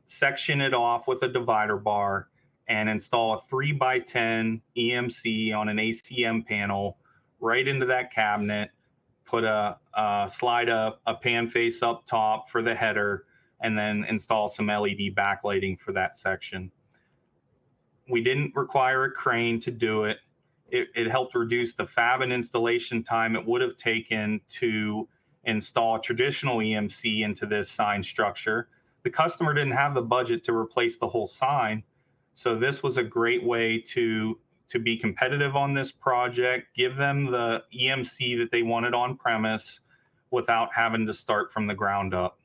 section it off with a divider bar, and install a 3x10 EMC on an ACM panel right into that cabinet, put slide a pan face up top for the header, and then install some LED backlighting for that section. We didn't require a crane to do it. It helped reduce the fab and installation time it would have taken to install a traditional EMC into this sign structure. The customer didn't have the budget to replace the whole sign, so this was a great way to be competitive on this project, give them the EMC that they wanted on premise without having to start from the ground up.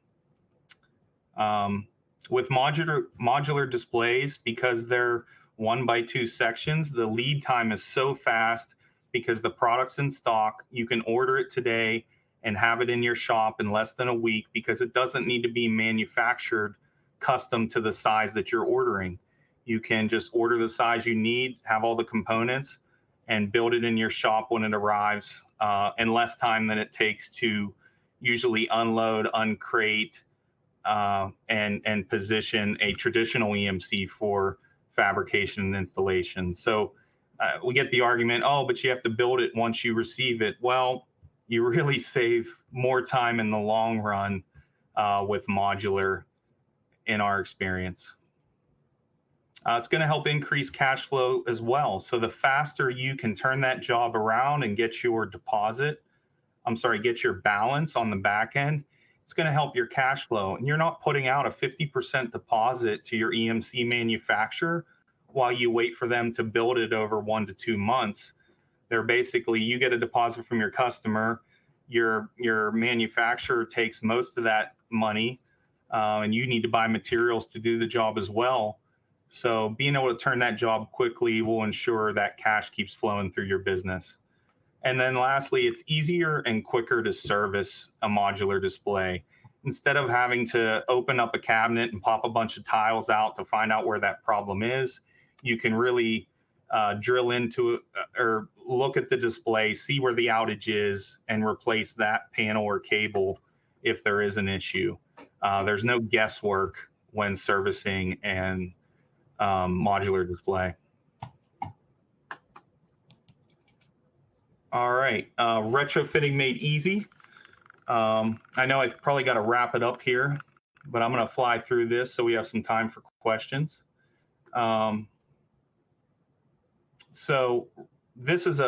With modular displays, because they're 1x2 sections, the lead time is so fast because the product's in stock. You can order it today and have it in your shop in less than a week because it doesn't need to be manufactured custom to the size that you're ordering. You can just order the size you need, have all the components, and build it in your shop when it arrives in less time than it takes to usually unload, uncrate, and position a traditional EMC for fabrication and installation. So we get the argument, oh, but you have to build it once you receive it. Well, you really save more time in the long run with modular, in our experience. It's going to help increase cash flow as well. So the faster you can turn that job around and get your get your balance on the back end, it's going to help your cash flow. And you're not putting out a 50% deposit to your EMC manufacturer while you wait for them to build it over 1 to 2 months. They're basically, you get a deposit from your customer, your manufacturer takes most of that money, and you need to buy materials to do the job as well. So being able to turn that job quickly will ensure that cash keeps flowing through your business. And then lastly, it's easier and quicker to service a modular display. Instead of having to open up a cabinet and pop a bunch of tiles out to find out where that problem is, you can really drill into it or look at the display, see where the outage is, and replace that panel or cable if there is an issue. There's no guesswork when servicing and modular display. All right, retrofitting made easy. I know I've probably got to wrap it up here, but I'm going to fly through this so we have some time for questions. So this is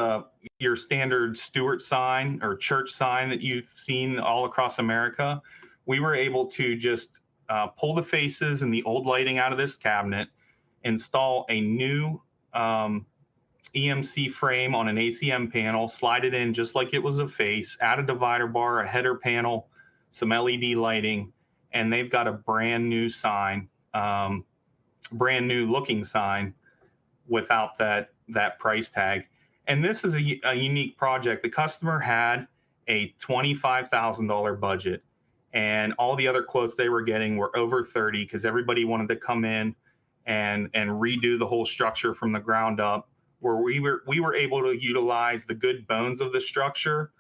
your standard Stewart sign or church sign that you've seen all across America. We were able to just pull the faces and the old lighting out of this cabinet, install a new EMC frame on an ACM panel, slide it in just like it was a face, add a divider bar, a header panel, some LED lighting, and they've got a brand new sign, brand new looking sign without that price tag. And this is a unique project. The customer had a $25,000 budget, and all the other quotes they were getting were over 30 because everybody wanted to come in and redo the whole structure from the ground up, where we were able to utilize the good bones of the structure,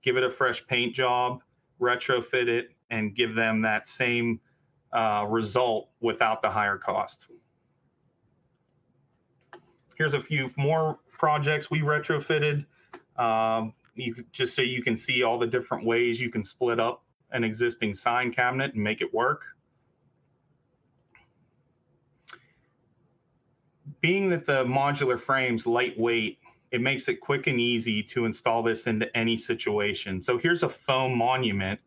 give it a fresh paint job, retrofit it, and give them that same result without the higher cost. Here's a few more projects we retrofitted, just so you can see all the different ways you can split up an existing sign cabinet and make it work. Being that the modular frame's lightweight, it makes it quick and easy to install this into any situation. So here's a foam monument.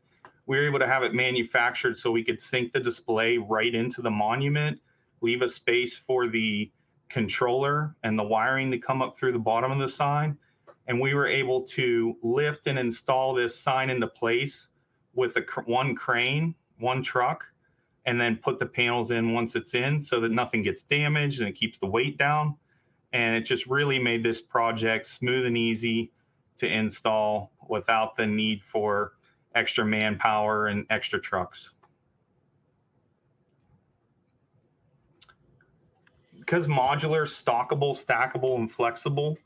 We were able to have it manufactured so we could sink the display right into the monument, leave a space for the controller and the wiring to come up through the bottom of the sign. And we were able to lift and install this sign into place with one crane, one truck, and then put the panels in once it's in so that nothing gets damaged and it keeps the weight down. And it just really made this project smooth and easy to install without the need for extra manpower and extra trucks. because modular, stockable, stackable, and flexible,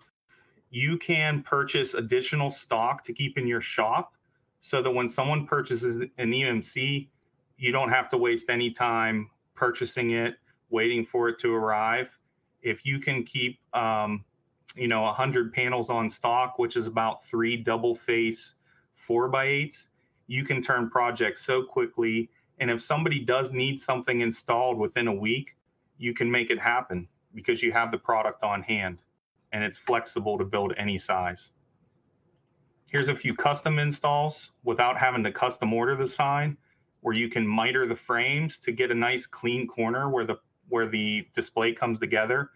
you can purchase additional stock to keep in your shop so that when someone purchases an EMC, you don't have to waste any time purchasing it, waiting for it to arrive. If you can keep, 100 panels on stock, which is about 3 double face 4x8s, you can turn projects so quickly. And if somebody does need something installed within a week, you can make it happen because you have the product on hand and it's flexible to build any size. Here's a few custom installs without having to custom order the sign, where you can miter the frames to get a nice clean corner where the display comes together.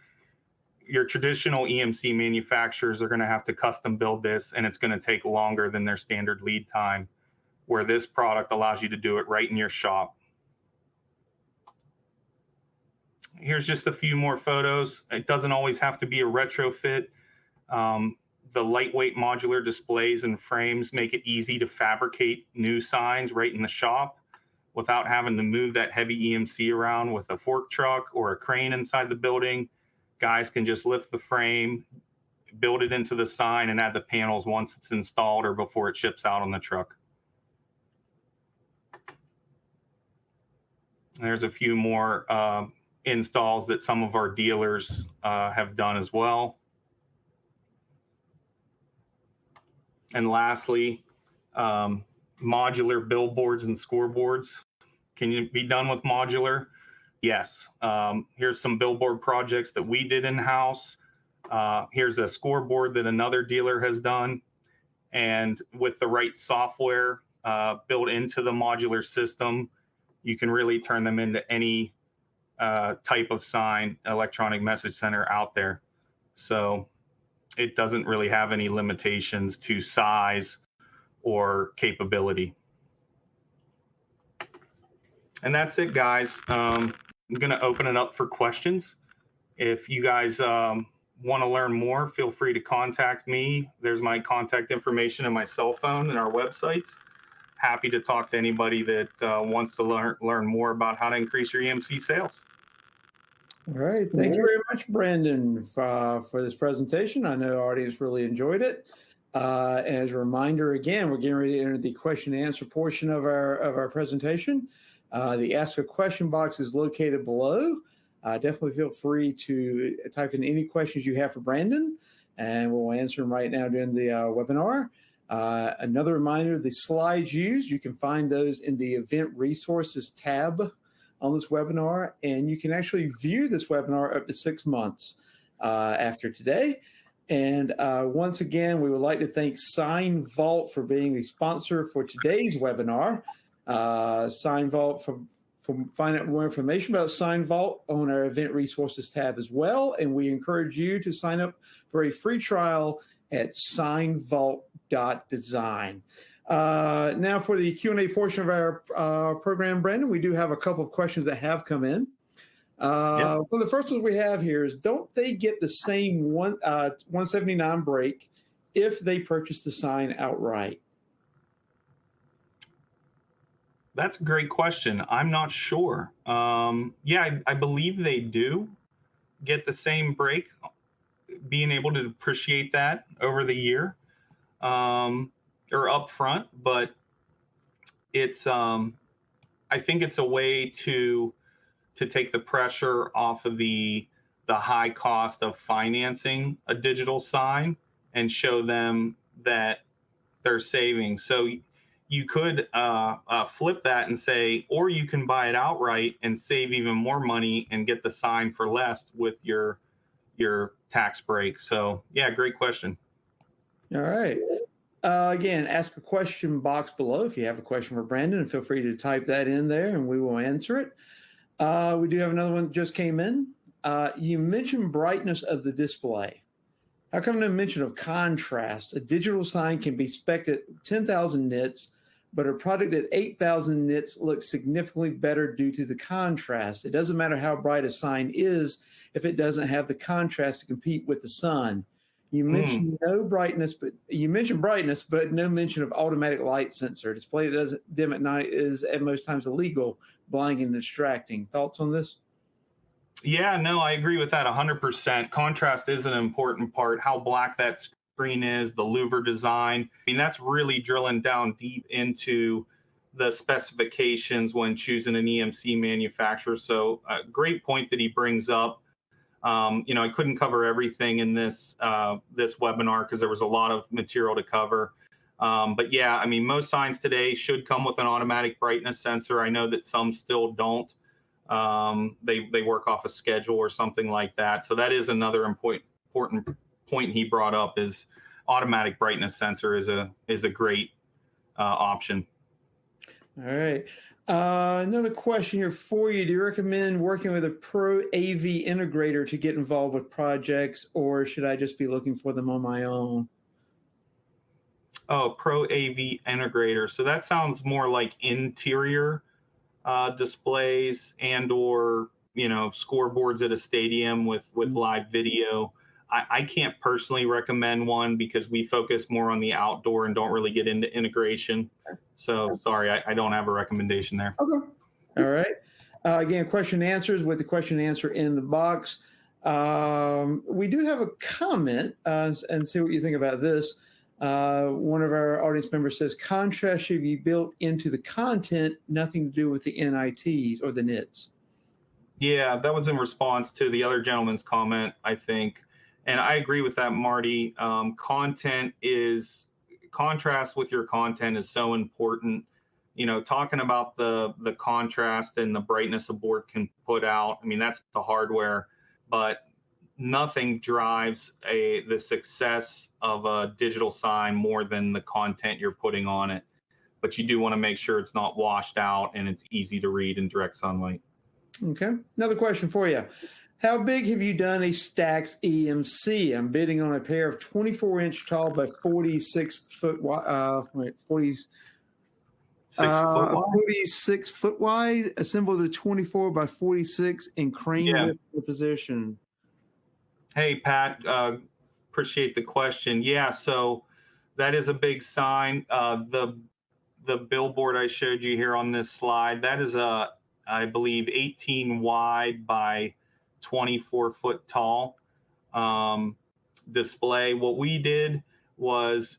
Your traditional EMC manufacturers are going to have to custom build this, and it's going to take longer than their standard lead time, where this product allows you to do it right in your shop. Here's just a few more photos. It doesn't always have to be a retrofit. The lightweight modular displays and frames make it easy to fabricate new signs right in the shop without having to move that heavy EMC around with a fork truck or a crane inside the building. Guys can just lift the frame, build it into the sign, and add the panels once it's installed or before it ships out on the truck. There's a few more installs that some of our dealers have done as well. And lastly, modular billboards and scoreboards. Can you be done with modular? Yes. Here's some billboard projects that we did in-house. Here's a scoreboard that another dealer has done. And with the right software built into the modular system, you can really turn them into any type of sign, electronic message center out there. So it doesn't really have any limitations to size or capability. And that's it, guys. I'm going to open it up for questions. If you guys want to learn more, feel free to contact me. There's my contact information and my cell phone and our websites. Happy to talk to anybody that wants to learn more about how to increase your EMC sales. All right. Thank you very much, Brandon, for this presentation. I know our audience really enjoyed it. As a reminder, again, we're getting ready to enter the question and answer portion of our presentation. The Ask a Question box is located below. Definitely feel free to type in any questions you have for Brandon, and we'll answer them right now during the webinar. Another reminder, the slides used, you can find those in the Event Resources tab on this webinar, and you can actually view this webinar up to 6 months after today. And once again, we would like to thank Sign Vault for being the sponsor for today's webinar. Sign Vault, for find out more information about Sign Vault on our Event Resources tab as well, and we encourage you to sign up for a free trial at signvault.design. Now for the Q&A portion of our program, Brandon, we do have a couple of questions that have come in. Well, the first one we have here is, don't they get the same 179 break if they purchase the sign outright? That's a great question. I'm not sure. Yeah, I believe they do get the same break, being able to appreciate that over the year or upfront, but it's I think it's a way to take the pressure off of the high cost of financing a digital sign and show them that they're saving. So you could flip that and say, or you can buy it outright and save even more money and get the sign for less with your tax break. So yeah, great question. All right. Again, ask a question box below. If you have a question for Brandon, feel free to type that in there and we will answer it. We do have another one that just came in. You mentioned brightness of the display. How come no mention of contrast? A digital sign can be spec'd at 10,000 nits, but a product at 8,000 nits looks significantly better due to the contrast. It doesn't matter how bright a sign is if it doesn't have the contrast to compete with the sun. You mentioned brightness, but no mention of automatic light sensor. Display that doesn't dim at night is at most times illegal, blinding and distracting. Thoughts on this? Yeah, no, I agree with that 100%. Contrast is an important part. How black that screen is, the louver design. I mean, that's really drilling down deep into the specifications when choosing an EMC manufacturer. So, great point that he brings up. I couldn't cover everything in this webinar because there was a lot of material to cover. But yeah, I mean, most signs today should come with an automatic brightness sensor. I know that some still don't. They work off a schedule or something like that. So that is another important point he brought up, is automatic brightness sensor is a great option. All right. Another question here for you. Do you recommend working with a pro AV integrator to get involved with projects, or should I just be looking for them on my own? Oh, pro AV integrator. So that sounds more like interior displays and/or scoreboards at a stadium with live video. I can't personally recommend one because we focus more on the outdoor and don't really get into integration. So sorry, I don't have a recommendation there. Okay. All right. Again, question and answers with the question and answer in the box. We do have a comment and see what you think about this. One of our audience members says, contrast should be built into the content, nothing to do with the NITs or the NITs. Yeah, that was in response to the other gentleman's comment, I think. And I agree with that, Marty. Contrast with your content is so important. Talking about the contrast and the brightness a board can put out. I mean, that's the hardware, but nothing drives the success of a digital sign more than the content you're putting on it. But you do want to make sure it's not washed out and it's easy to read in direct sunlight. Okay. Another question for you. How big have you done a Stax EMC? I'm bidding on a pair of 24-inch tall by 46-foot wide. 46 foot wide, assembled at 24 by 46 in crane lift position. Hey, Pat, appreciate the question. Yeah, so that is a big sign. The billboard I showed you here on this slide, that is I believe 18 wide by 24 foot tall display. What we did was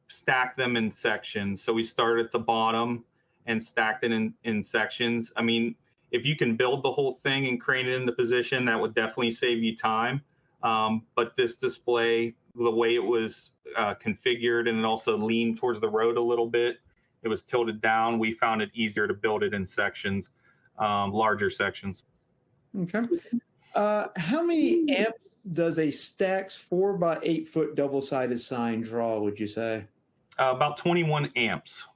stack them in sections. So we started at the bottom and stacked it in sections. I mean, if you can build the whole thing and crane it into position, that would definitely save you time. But this display, the way it was configured, and it also leaned towards the road a little bit, it was tilted down. We found it easier to build it in sections, larger sections. Okay. How many amps does a Stax 4 by 8 foot double-sided sign draw, would you say? About 21 amps.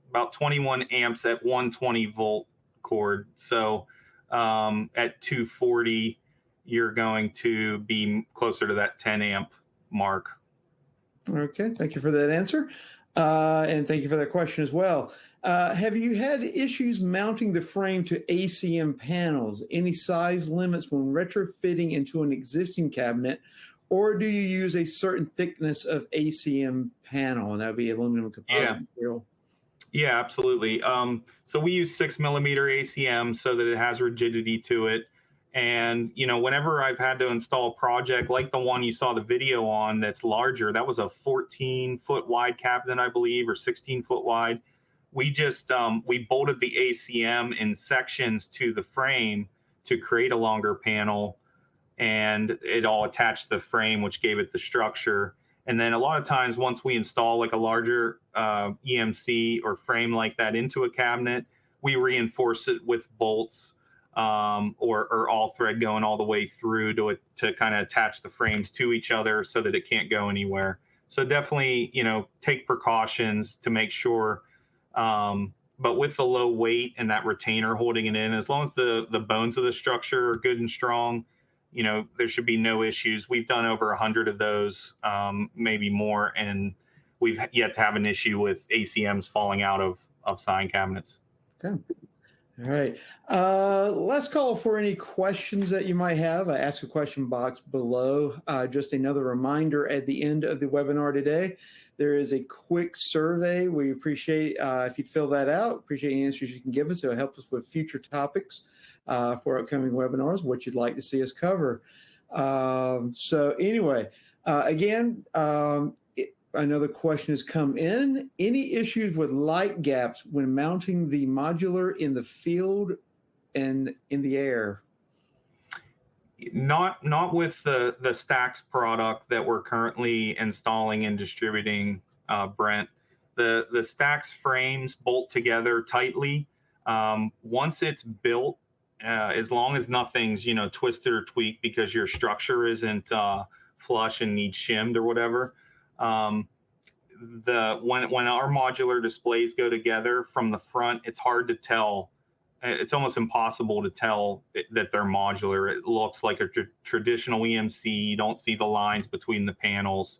About 21 amps at 120 volt cord. So at 240, you're going to be closer to that 10 amp mark. Okay, thank you for that answer. And thank you for that question as well. Have you had issues mounting the frame to ACM panels? Any size limits when retrofitting into an existing cabinet, or do you use a certain thickness of ACM panel? And that would be aluminum composite material. Yeah, absolutely. So we use 6mm ACM so that it has rigidity to it. And, whenever I've had to install a project like the one you saw the video on that's larger, that was a 14-foot wide cabinet, I believe, or 16-foot wide. We just we bolted the ACM in sections to the frame to create a longer panel, and it all attached to the frame, which gave it the structure. And then a lot of times, once we install like a larger EMC or frame like that into a cabinet, we reinforce it with bolts or all thread going all the way through to kind of attach the frames to each other so that it can't go anywhere. So definitely, take precautions to make sure. But with the low weight and that retainer holding it in, as long as the bones of the structure are good and strong, there should be no issues. We've done over 100 of those, maybe more, and we've yet to have an issue with ACMs falling out of sign cabinets. Okay. All right. Last call for any questions that you might have. Ask a question box below. Just another reminder at the end of the webinar today, there is a quick survey. We appreciate if you'd fill that out. Appreciate any answers you can give us. It'll help us with future topics. for upcoming webinars, what you'd like to see us cover. So anyway, again, another question has come in. Any issues with light gaps when mounting the modular in the field and in the air? Not with the Stacks product that we're currently installing and distributing, Brent. The Stacks frames bolt together tightly. Once it's built, as long as nothing's twisted or tweaked because your structure isn't flush and needs shimmed or whatever. When our modular displays go together from the front, it's hard to tell. It's almost impossible to tell that they're modular. It looks like a traditional EMC. You don't see the lines between the panels.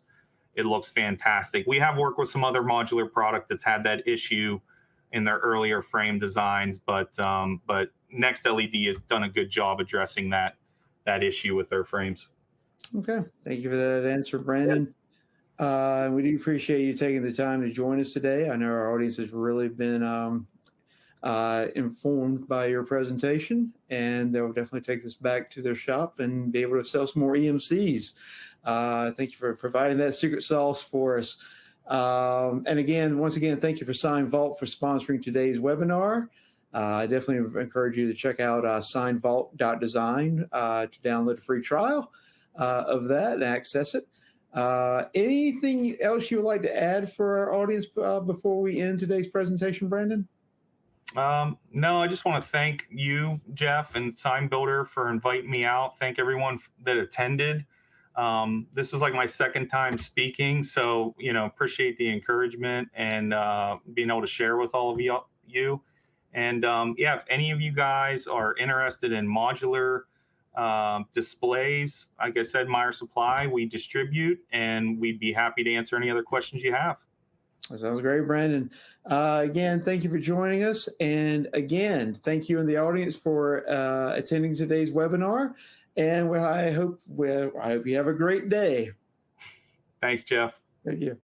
It looks fantastic. We have worked with some other modular product that's had that issue in their earlier frame designs, but Next LED has done a good job addressing that issue with their frames. Okay, thank you for that answer, Brandon. We do appreciate you taking the time to join us today. I know our audience has really been informed by your presentation, and they'll definitely take this back to their shop and be able to sell some more EMCs. Thank you for providing that secret sauce for us. And again, once again, thank you for SignVault for sponsoring today's webinar. I definitely encourage you to check out signvault.design to download a free trial of that and access it. Anything else you would like to add for our audience before we end today's presentation, Brandon? No, I just want to thank you, Jeff, and Sign Builder for inviting me out. Thank everyone that attended. This is like my second time speaking, so appreciate the encouragement and being able to share with all of you. And yeah, if any of you guys are interested in modular displays, like I said, Meyer Supply, we distribute, and we'd be happy to answer any other questions you have. That sounds great, Brandon. Again, thank you for joining us. And again, thank you in the audience for attending today's webinar. And I hope you have a great day. Thanks, Jeff. Thank you.